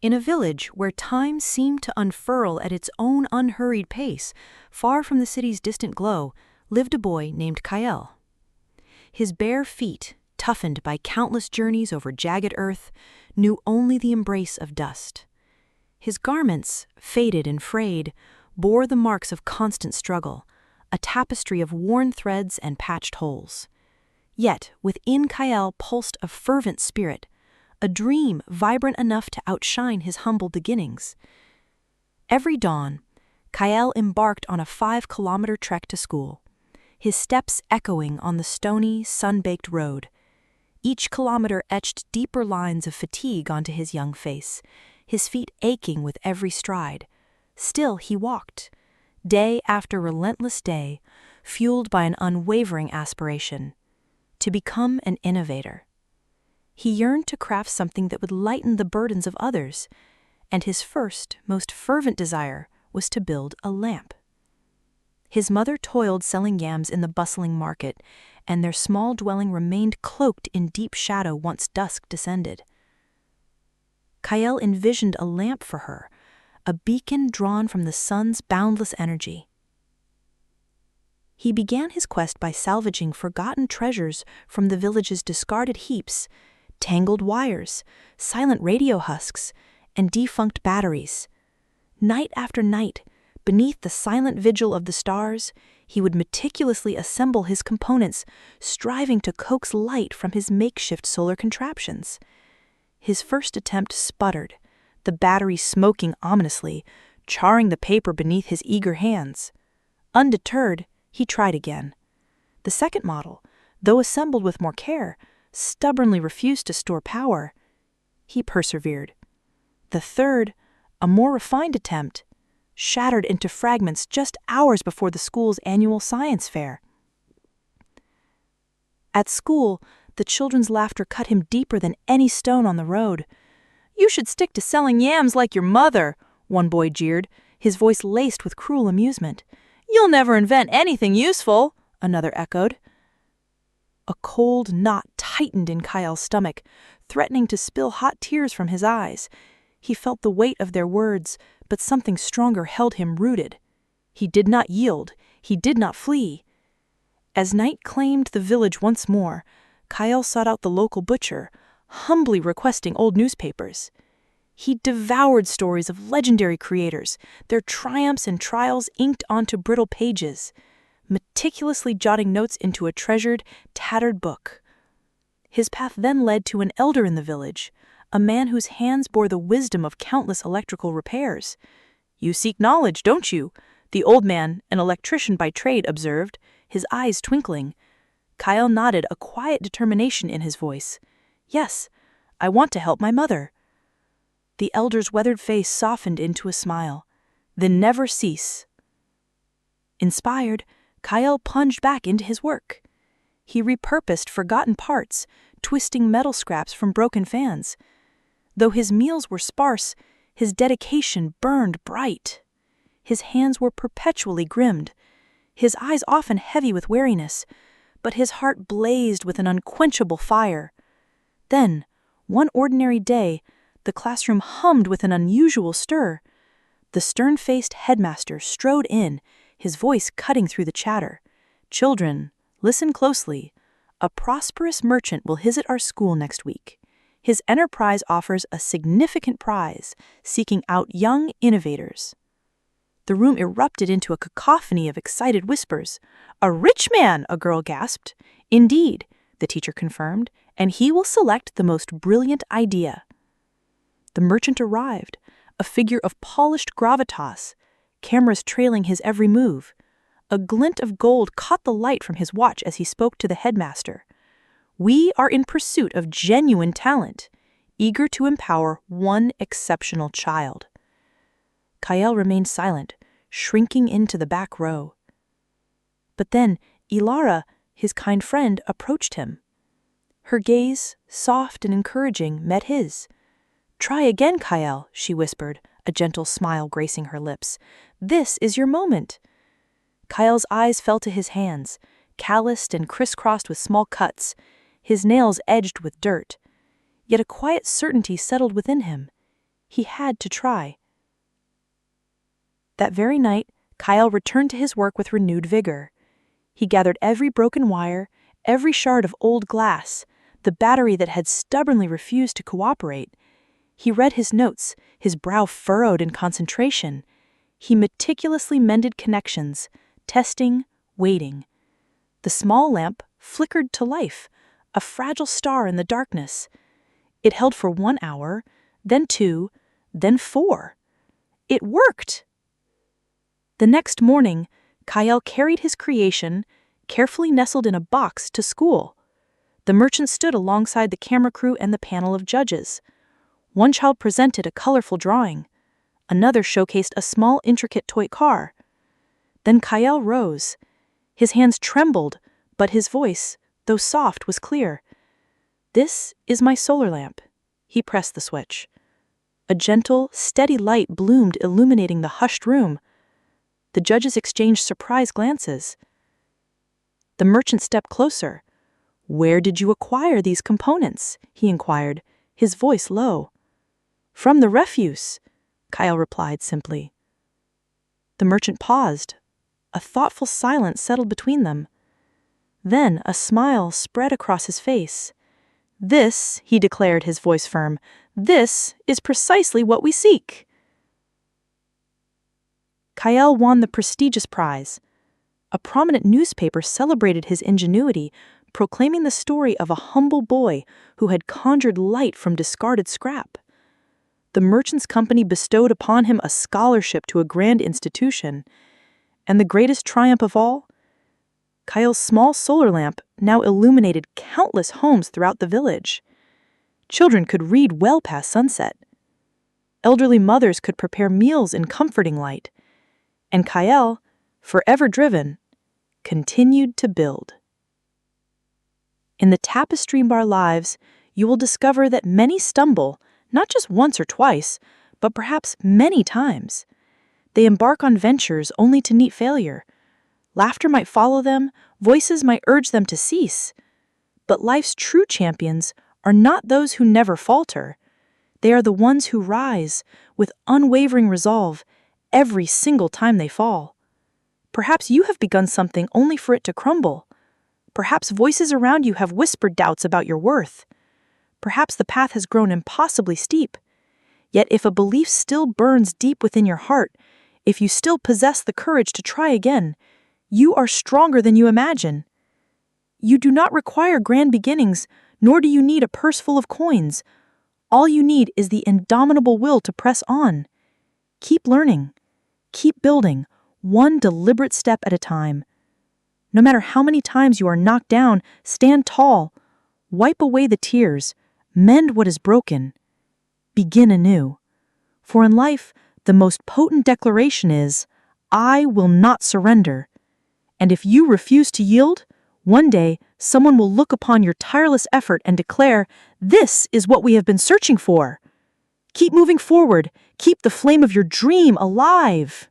In a village where time seemed to unfurl at its own unhurried pace, far from the city's distant glow, lived a boy named Kael. His bare feet, toughened by countless journeys over jagged earth, knew only the embrace of dust. His garments, faded and frayed, bore the marks of constant struggle, a tapestry of worn threads and patched holes. Yet within Kael pulsed a fervent spirit, a dream vibrant enough to outshine his humble beginnings. Every dawn, Kael embarked on a 5-kilometer trek to school, his steps echoing on the stony, sun-baked road. Each kilometer etched deeper lines of fatigue onto his young face, his feet aching with every stride. Still he walked, day after relentless day, fueled by an unwavering aspiration to become an innovator. He yearned to craft something that would lighten the burdens of others, and his first, most fervent desire was to build a lamp. His mother toiled selling yams in the bustling market, and their small dwelling remained cloaked in deep shadow once dusk descended. Kael envisioned a lamp for her, a beacon drawn from the sun's boundless energy. He began his quest by salvaging forgotten treasures from the village's discarded heaps, tangled wires, silent radio husks, and defunct batteries. Night after night, beneath the silent vigil of the stars, he would meticulously assemble his components, striving to coax light from his makeshift solar contraptions. His first attempt sputtered, the battery smoking ominously, charring the paper beneath his eager hands. Undeterred, he tried again. The second model, though assembled with more care, stubbornly refused to store power. He persevered. The third, a more refined attempt, shattered into fragments just hours before the school's annual science fair. At school, the children's laughter cut him deeper than any stone on the road. "You should stick to selling yams like your mother," one boy jeered, his voice laced with cruel amusement. "You'll never invent anything useful," another echoed. A cold knot tightened in Kael's stomach, threatening to spill hot tears from his eyes. He felt the weight of their words, but something stronger held him rooted. He did not yield. He did not flee. As night claimed the village once more, Kael sought out the local butcher, humbly requesting old newspapers. He devoured stories of legendary creators, their triumphs and trials inked onto brittle pages, meticulously jotting notes into a treasured, tattered book. His path then led to an elder in the village, a man whose hands bore the wisdom of countless electrical repairs. "You seek knowledge, don't you?" the old man, an electrician by trade, observed, his eyes twinkling. Kael nodded, a quiet determination in his voice. "Yes, I want to help my mother." The elder's weathered face softened into a smile. "Then never cease." Inspired, Kael plunged back into his work. He repurposed forgotten parts, twisting metal scraps from broken fans. Though his meals were sparse, his dedication burned bright. His hands were perpetually grimmed, his eyes often heavy with weariness, but his heart blazed with an unquenchable fire. Then, one ordinary day, the classroom hummed with an unusual stir. The stern-faced headmaster strode in, his voice cutting through the chatter. "Children, listen closely. A prosperous merchant will visit our school next week. His enterprise offers a significant prize, seeking out young innovators." The room erupted into a cacophony of excited whispers. "A rich man," a girl gasped. "Indeed," the teacher confirmed, "and he will select the most brilliant idea." The merchant arrived, a figure of polished gravitas, cameras trailing his every move. A glint of gold caught the light from his watch as he spoke to the headmaster. "We are in pursuit of genuine talent, eager to empower one exceptional child." Kael remained silent, shrinking into the back row. But then Ilara, his kind friend, approached him. Her gaze, soft and encouraging, met his. "Try again, Kael," she whispered, a gentle smile gracing her lips. "This is your moment." Kael's eyes fell to his hands, calloused and crisscrossed with small cuts, his nails edged with dirt. Yet a quiet certainty settled within him. He had to try. That very night, Kael returned to his work with renewed vigor. He gathered every broken wire, every shard of old glass, the battery that had stubbornly refused to cooperate. He read his notes, his brow furrowed in concentration. He meticulously mended connections, testing, waiting. The small lamp flickered to life, a fragile star in the darkness. It held for 1 hour, then 2, then 4. It worked! The next morning, Kael carried his creation, carefully nestled in a box, to school. The merchant stood alongside the camera crew and the panel of judges. One child presented a colorful drawing. Another showcased a small, intricate toy car. Then Kael rose. His hands trembled, but his voice, though soft, was clear. "This is my solar lamp." He pressed the switch. A gentle, steady light bloomed, illuminating the hushed room. The judges exchanged surprised glances. The merchant stepped closer. "Where did you acquire these components?" he inquired, his voice low. "From the refuse," Kael replied simply. The merchant paused. A thoughtful silence settled between them. Then a smile spread across his face. "This," he declared, his voice firm, "this is precisely what we seek." Kael won the prestigious prize. A prominent newspaper celebrated his ingenuity, proclaiming the story of a humble boy who had conjured light from discarded scrap. The merchant's company bestowed upon him a scholarship to a grand institution. And the greatest triumph of all? Kael's small solar lamp now illuminated countless homes throughout the village. Children could read well past sunset. Elderly mothers could prepare meals in comforting light. And Kael, forever driven, continued to build. In the tapestry of our lives, you will discover that many stumble, not just once or twice, but perhaps many times. They embark on ventures only to meet failure. Laughter might follow them, voices might urge them to cease. But life's true champions are not those who never falter. They are the ones who rise with unwavering resolve every single time they fall. Perhaps you have begun something only for it to crumble. Perhaps voices around you have whispered doubts about your worth. Perhaps the path has grown impossibly steep. Yet if a belief still burns deep within your heart, if you still possess the courage to try again, you are stronger than you imagine. You do not require grand beginnings, nor do you need a purse full of coins. All you need is the indomitable will to press on. Keep learning. Keep building, one deliberate step at a time. No matter how many times you are knocked down, stand tall. Wipe away the tears. Mend what is broken. Begin anew. For in life, the most potent declaration is, "I will not surrender." And if you refuse to yield, one day someone will look upon your tireless effort and declare, "This is what we have been searching for." Keep moving forward. Keep the flame of your dream alive.